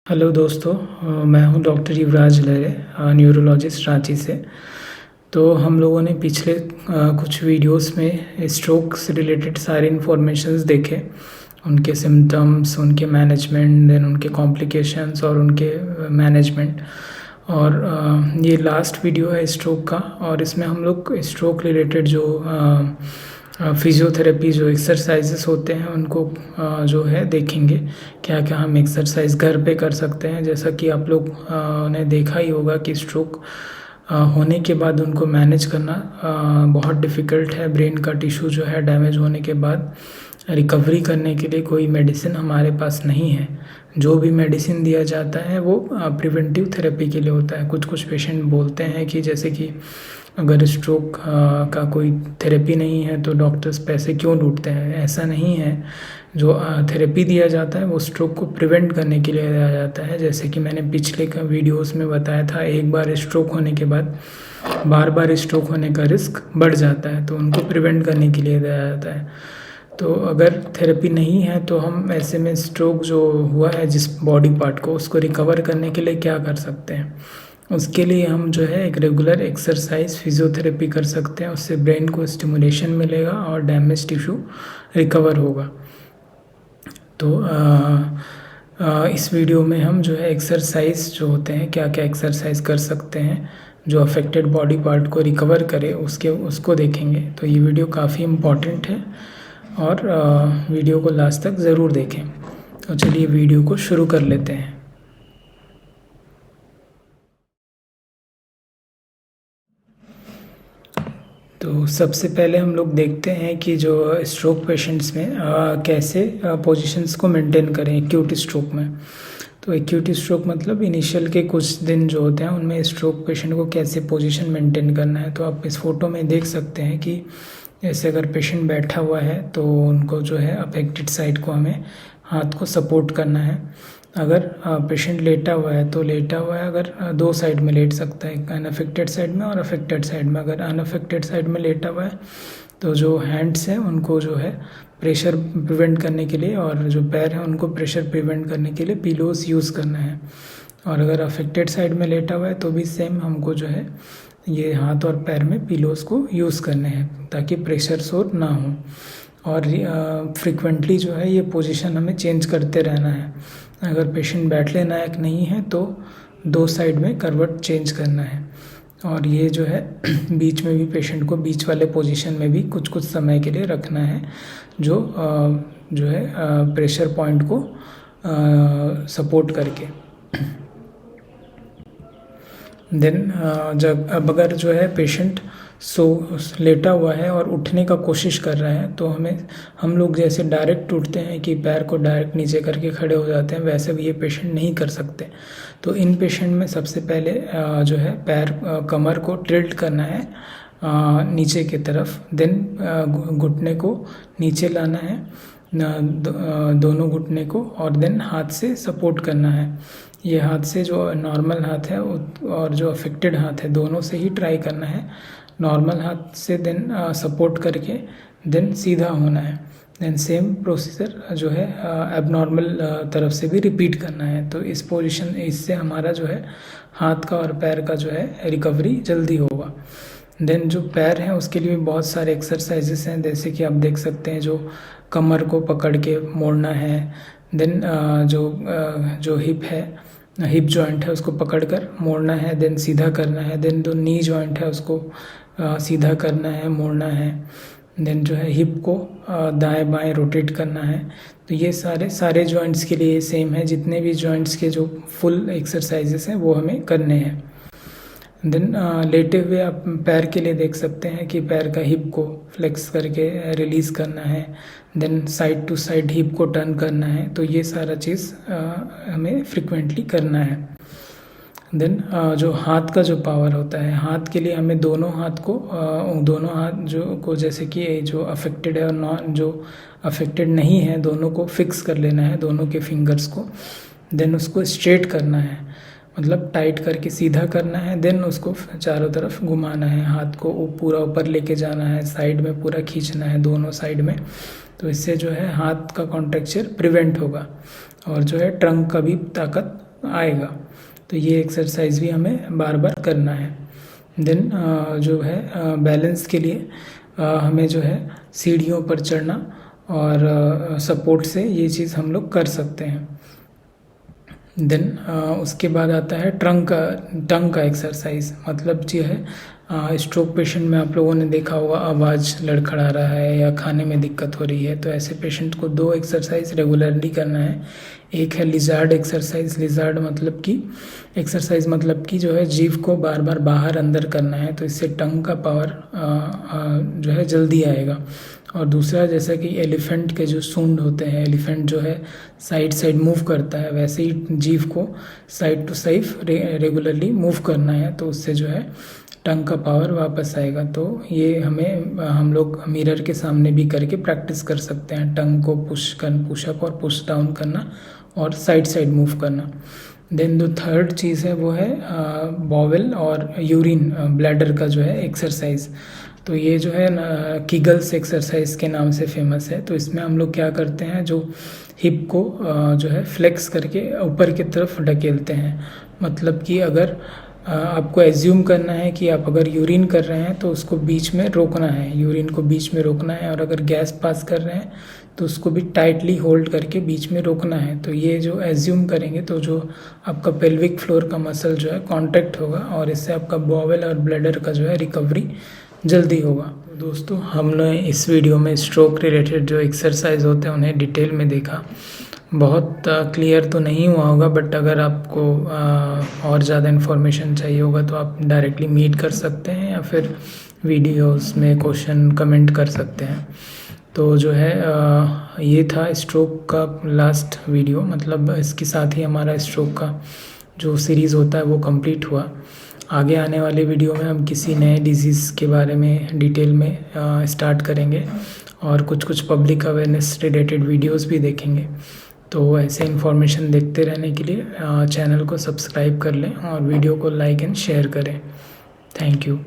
Hello दोस्तों, मैं हूं डॉक्टर युवराज लहरे, न्यूरोलॉजिस्ट रांची से। तो हम लोगों ने पिछले कुछ वीडियोस में स्ट्रोक से रिलेटेड सारे इन्फॉर्मेशंस देखे, उनके सिम्टम्स, उनके मैनेजमेंट, देन उनके कॉम्प्लिकेशंस और उनके मैनेजमेंट। और ये लास्ट वीडियो है स्ट्रोक का, और इसमें हम लोग स्ट्रोक रिलेटेड जो फिजियोथेरेपी, जो एक्सरसाइजेस होते हैं उनको जो है देखेंगे। क्या क्या हम एक्सरसाइज घर पे कर सकते हैं। जैसा कि आप लोग ने देखा ही होगा कि स्ट्रोक होने के बाद उनको मैनेज करना बहुत डिफ़िकल्ट है। ब्रेन का टिश्यू जो है डैमेज होने के बाद रिकवरी करने के लिए कोई मेडिसिन हमारे पास नहीं है। जो भी मेडिसिन दिया जाता है वो प्रिवेंटिव थेरेपी के लिए होता है। कुछ पेशेंट बोलते हैं कि जैसे कि अगर स्ट्रोक का कोई थेरेपी नहीं है तो डॉक्टर्स पैसे क्यों लूटते हैं। ऐसा नहीं है। जो थेरेपी दिया जाता है वो स्ट्रोक को प्रिवेंट करने के लिए दिया जाता है। जैसे कि मैंने पिछले का वीडियोस में बताया था, एक बार स्ट्रोक होने के बाद बार बार स्ट्रोक होने का रिस्क बढ़ जाता है, तो उनको प्रिवेंट करने के लिए दिया जाता है। तो अगर थेरेपी नहीं है तो हम ऐसे में स्ट्रोक जो हुआ है जिस बॉडी पार्ट को, उसको रिकवर करने के लिए क्या कर सकते हैं। उसके लिए हम जो है एक रेगुलर एक्सरसाइज फिजियोथेरेपी कर सकते हैं। उससे ब्रेन को स्टिमुलेशन मिलेगा और डैमेज टिश्यू रिकवर होगा। तो इस वीडियो में हम जो है एक्सरसाइज जो होते हैं, क्या क्या एक्सरसाइज कर सकते हैं जो अफेक्टेड बॉडी पार्ट को रिकवर करे, उसको देखेंगे। तो ये वीडियो काफ़ी इम्पॉर्टेंट है और वीडियो को लास्ट तक ज़रूर देखें। तो चलिए वीडियो को शुरू कर लेते हैं। तो सबसे पहले हम लोग देखते हैं कि जो स्ट्रोक पेशेंट्स में कैसे पोजीशंस को मेंटेन करें एक्यूट स्ट्रोक में। तो एक्यूट स्ट्रोक मतलब इनिशियल के कुछ दिन जो होते हैं उनमें स्ट्रोक पेशेंट को कैसे पोजीशन मेंटेन करना है। तो आप इस फोटो में देख सकते हैं कि जैसे अगर पेशेंट बैठा हुआ है तो उनको जो है अफेक्टेड साइड को हमें हाथ को सपोर्ट करना है। अगर पेशेंट लेटा हुआ है तो लेटा हुआ है, अगर दो साइड में लेट सकता है, अनअफेक्टेड साइड में और अफेक्टेड साइड में। अगर अनअफेक्टेड साइड में लेटा हुआ है तो जो हैंड्स हैं उनको जो है प्रेशर प्रिवेंट करने के लिए, और जो पैर हैं उनको प्रेशर प्रिवेंट करने के लिए पिलोस यूज़ करना है। और अगर अफेक्टेड साइड में लेटा हुआ है तो भी सेम हमको जो है ये हाथ और पैर में पिलोस को यूज़ करने हैं ताकि प्रेशर सोर ना हो। और फ्रिक्वेंटली जो है ये पोजीशन हमें चेंज करते रहना है। अगर पेशेंट बैठने लायक नहीं है तो दो साइड में करवट चेंज करना है। और ये जो है बीच में भी पेशेंट को बीच वाले पोजीशन में भी कुछ समय के लिए रखना है, जो है प्रेशर पॉइंट को सपोर्ट करके। देन जब अगर जो है पेशेंट लेटा हुआ है और उठने का कोशिश कर रहा है तो हम लोग जैसे डायरेक्ट उठते हैं कि पैर को डायरेक्ट नीचे करके खड़े हो जाते हैं, वैसे भी ये पेशेंट नहीं कर सकते। तो इन पेशेंट में सबसे पहले जो है पैर कमर को टिल्ट करना है नीचे की तरफ। देन घुटने को नीचे लाना है, दोनों घुटने को, और देन हाथ से सपोर्ट करना है। ये हाथ से जो नॉर्मल हाथ है और जो अफेक्टेड हाथ है दोनों से ही ट्राई करना है। नॉर्मल हाथ से देन सपोर्ट करके देन सीधा होना है। देन सेम प्रोसीजर जो है एबनॉर्मल तरफ से भी रिपीट करना है। तो इस पोजीशन, इससे हमारा जो है हाथ का और पैर का जो है रिकवरी जल्दी होगा। देन जो पैर हैं उसके लिए भी बहुत सारे एक्सरसाइजेस हैं, जैसे कि आप देख सकते हैं जो कमर को पकड़ के मोड़ना है। देन जो हिप जॉइंट है उसको पकड़कर मोड़ना है, देन सीधा करना है। देन जो नी जॉइंट है उसको सीधा करना है, मोड़ना है। देन जो है हिप को दाएं बाएं रोटेट करना है। तो ये सारे जॉइंट्स के लिए सेम है। जितने भी जॉइंट्स के जो फुल एक्सरसाइजेस हैं वो हमें करने हैं। देन लेटे हुए आप पैर के लिए देख सकते हैं कि पैर का हिप को फ्लेक्स करके रिलीज़ करना है। Then side to side hip को टर्न करना है। तो ये सारा चीज़ हमें फ्रिक्वेंटली करना है। देन जो हाथ का जो पावर होता है, हाथ के लिए हमें दोनों हाथ जैसे कि जो अफेक्टेड है और जो अफेक्टेड नहीं है दोनों को फिक्स कर लेना है, दोनों के फिंगर्स को। देन उसको स्ट्रेट करना है, मतलब टाइट करके सीधा करना है। देन उसको चारों तरफ घुमाना है, हाथ को पूरा ऊपर लेके जाना है, साइड में पूरा खींचना है दोनों साइड में। तो इससे जो है हाथ का कॉन्ट्रैक्चर प्रिवेंट होगा और जो है ट्रंक का भी ताकत आएगा। तो ये एक्सरसाइज भी हमें बार बार करना है। देन जो है बैलेंस के लिए हमें जो है सीढ़ियों पर चढ़ना और सपोर्ट से ये चीज़ हम लोग कर सकते हैं। देन उसके बाद आता है टंग का एक्सरसाइज। मतलब जो है स्ट्रोक पेशेंट में आप लोगों ने देखा होगा आवाज़ लड़खड़ा रहा है या खाने में दिक्कत हो रही है, तो ऐसे पेशेंट को 2 एक्सरसाइज रेगुलरली करना है। एक है लिजार्ड एक्सरसाइज। लिजार्ड मतलब कि एक्सरसाइज मतलब कि जो है जीभ को बार बार बाहर अंदर करना है, तो इससे टंग का पावर जो है जल्दी आएगा। और दूसरा जैसा कि एलिफेंट के जो सूंड होते हैं, एलिफेंट जो है साइड मूव करता है, वैसे ही जीभ को side to side regularly move करना है, तो उससे जो है टंग का पावर वापस आएगा। तो ये हम लोग मिरर के सामने भी करके प्रैक्टिस कर सकते हैं, टंग को पुशअप और पुश डाउन करना और साइड मूव करना। देन जो थर्ड चीज़ है वो है बॉवेल और यूरिन ब्लैडर का जो है एक्सरसाइज। तो ये जो है ना कीगल्स एक्सरसाइज के नाम से फेमस है। तो इसमें हम लोग क्या करते हैं, जो हिप को जो है फ्लेक्स करके ऊपर की तरफ ढकेलते हैं। मतलब कि अगर आपको एज्यूम करना है कि आप अगर यूरिन कर रहे हैं तो उसको बीच में रोकना है, यूरिन को बीच में रोकना है, और अगर गैस पास कर रहे हैं तो उसको भी टाइटली होल्ड करके बीच में रोकना है। तो ये जो एज्यूम करेंगे तो जो आपका पेल्विक फ्लोर का मसल जो है कॉन्ट्रैक्ट होगा और इससे आपका बॉवेल और ब्लैडर का जो है रिकवरी जल्दी होगा। दोस्तों, हमने इस वीडियो में स्ट्रोक रिलेटेड जो एक्सरसाइज होते हैं उन्हें डिटेल में देखा। बहुत क्लियर तो नहीं हुआ होगा, बट अगर आपको और ज़्यादा इन्फॉर्मेशन चाहिए होगा तो आप डायरेक्टली मीट कर सकते हैं या फिर वीडियोस में क्वेश्चन कमेंट कर सकते हैं। तो जो है ये था स्ट्रोक का लास्ट वीडियो। मतलब इसके साथ ही हमारा स्ट्रोक का जो सीरीज़ होता है वो कंप्लीट हुआ। आगे आने वाले वीडियो में हम किसी नए डिजीज़ के बारे में डिटेल में स्टार्ट करेंगे और कुछ पब्लिक अवेयरनेस रिलेटेड वीडियोस भी देखेंगे। तो ऐसे इन्फॉर्मेशन देखते रहने के लिए चैनल को सब्सक्राइब कर लें और वीडियो को लाइक एंड शेयर करें। Thank you.